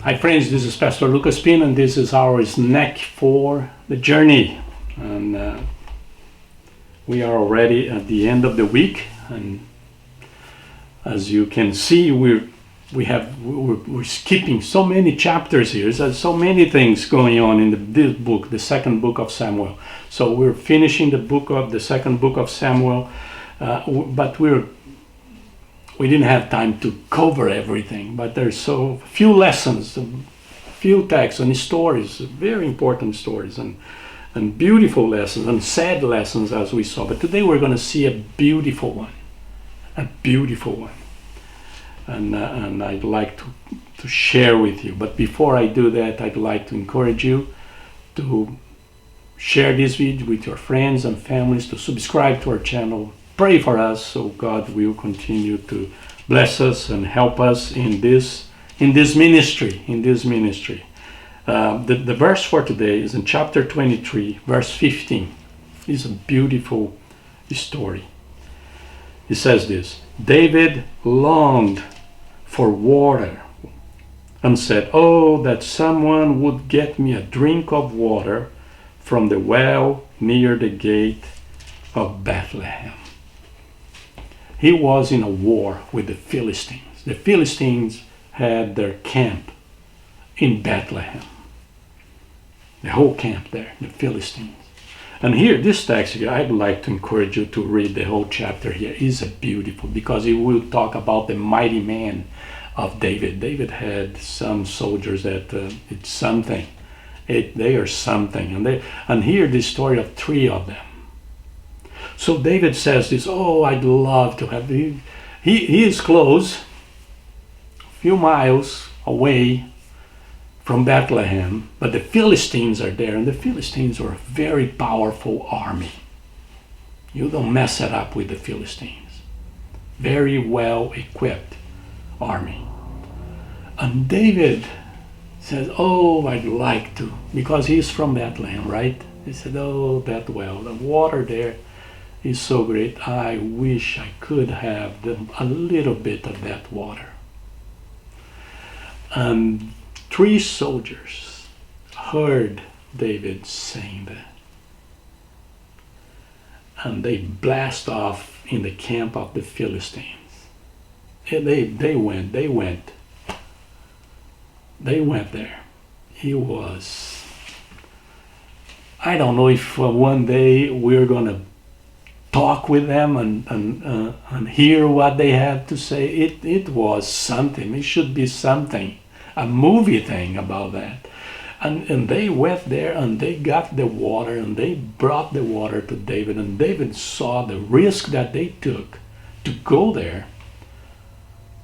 Hi friends, this is Pastor Lucas Pin and this is our snack for the journey. And we are already at the end of the week, and as you can see, we're skipping so many chapters here. There's so many things going on in this book, the second book of Samuel. So we're finishing the second book of Samuel, but we didn't have time to cover everything, but there's so few lessons, few texts and stories, very important stories and beautiful lessons and sad lessons as we saw. But today we're going to see a beautiful one. And I'd like to share with you. But before I do that, I'd like to encourage you to share this video with your friends and families, to subscribe to our channel. Pray for us so God will continue to bless us and help us in this ministry. The verse for today is in chapter 23, verse 15. It's a beautiful story. It says this: David longed for water and said, "Oh, that someone would get me a drink of water from the well near the gate of Bethlehem." He was in a war with the Philistines. The Philistines had their camp in Bethlehem. The whole camp there, the Philistines. And here, this text here, I'd like to encourage you to read the whole chapter here. It's beautiful because it will talk about the mighty man of David. David had some soldiers that it's something. They are something. And here, the story of 3 of them. So David says this, "Oh, I'd love to have..." He is close, a few miles away from Bethlehem, but the Philistines are there, and the Philistines are a very powerful army. You don't mess it up with the Philistines. Very well equipped army. And David says, "Oh, I'd like to," because he's from Bethlehem, right? He said, "Oh, that well, the water there is so great. I wish I could have a little bit of that water." And 3 soldiers heard David saying that. And they blast off in the camp of the Philistines. They went there. He was... I don't know if one day we're going to talk with them and hear what they have to say. It was something. It should be something, a movie thing about that. And they went there and they got the water and they brought the water to David, and David saw the risk that they took to go there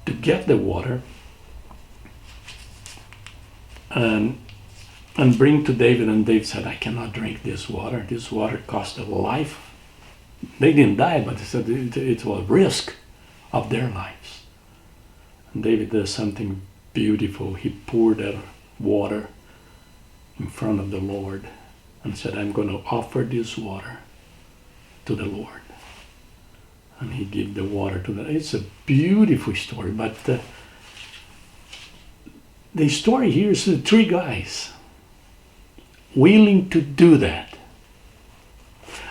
to get the water and bring to David. And David said, "I cannot drink this water. This water cost a life." They didn't die, but they said it was a risk of their lives. And David does something beautiful. He poured that water in front of the Lord and said, "I'm going to offer this water to the Lord." And he gave the water to them. It's a beautiful story, but the story here is the 3 guys willing to do that.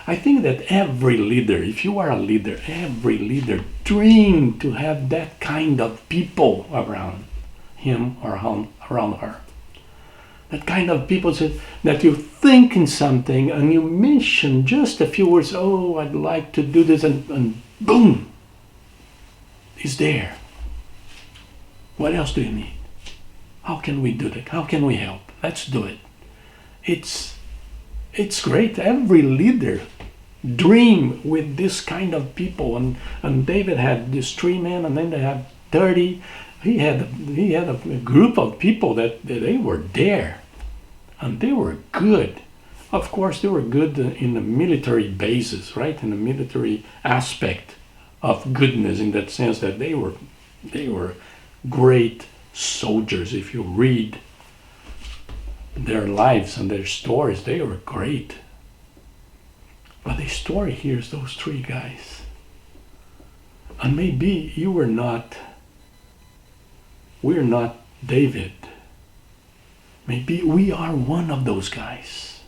I think that every leader, if you are a leader, every leader dreams to have that kind of people around him or around her. That kind of people that you think in something and you mention just a few words, "Oh, I'd like to do this," and boom, it's there. What else do you need? How can we do that? How can we help? Let's do it. It's great. Every leader dream with this kind of people, and David had these 3 men, and then they had 30. He had a group of people that they were there, and they were good. Of course, they were good in the military bases, right? In the military aspect of goodness, in that sense that they were great soldiers. If you read their lives and their stories, they were great. But the story here is those 3 guys. And maybe we're not David, Maybe we are one of those guys.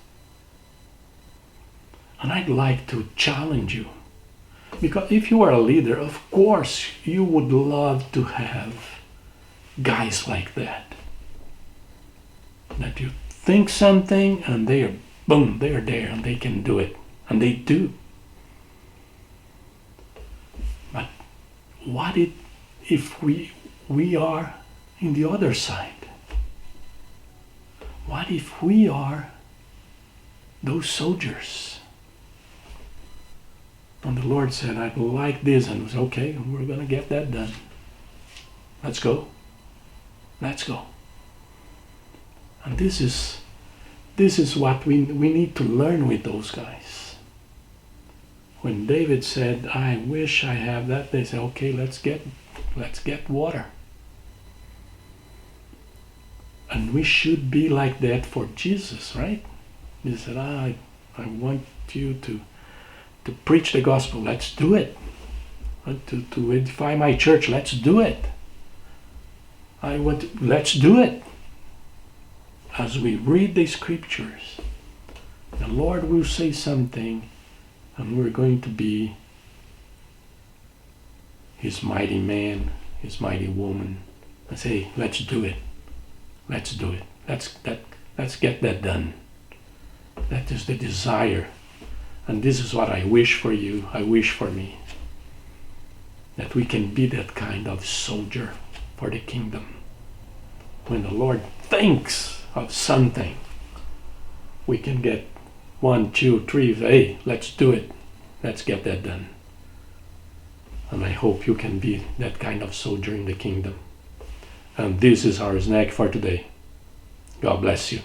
And I'd like to challenge you. Because if you are a leader, of course, you would love to have guys like that. That you think something and they are, boom, they are there and they can do it. And they do. But what if we are in the other side? What if we are those soldiers? And the Lord said, I'd like this, and it was okay, we're going to get that done. Let's go. Let's go. And this is what we need to learn with those guys. When David said, I wish I have that, they said, okay, let's get water. And we should be like that for Jesus, right? He said, I want you to preach the gospel. Let's do it. To edify my church. Let's do it. Let's do it. As we read the scriptures, the Lord will say something, and we're going to be His mighty man, His mighty woman, and say, let's do it. Let's do it. Let's get that done. That is the desire. And this is what I wish for you, I wish for me. That we can be that kind of soldier for the kingdom. When the Lord thinks of something, we can get 1, 2, 3, hey, let's do it. Let's get that done. And I hope you can be that kind of soldier in the kingdom. And this is our snack for today. God bless you.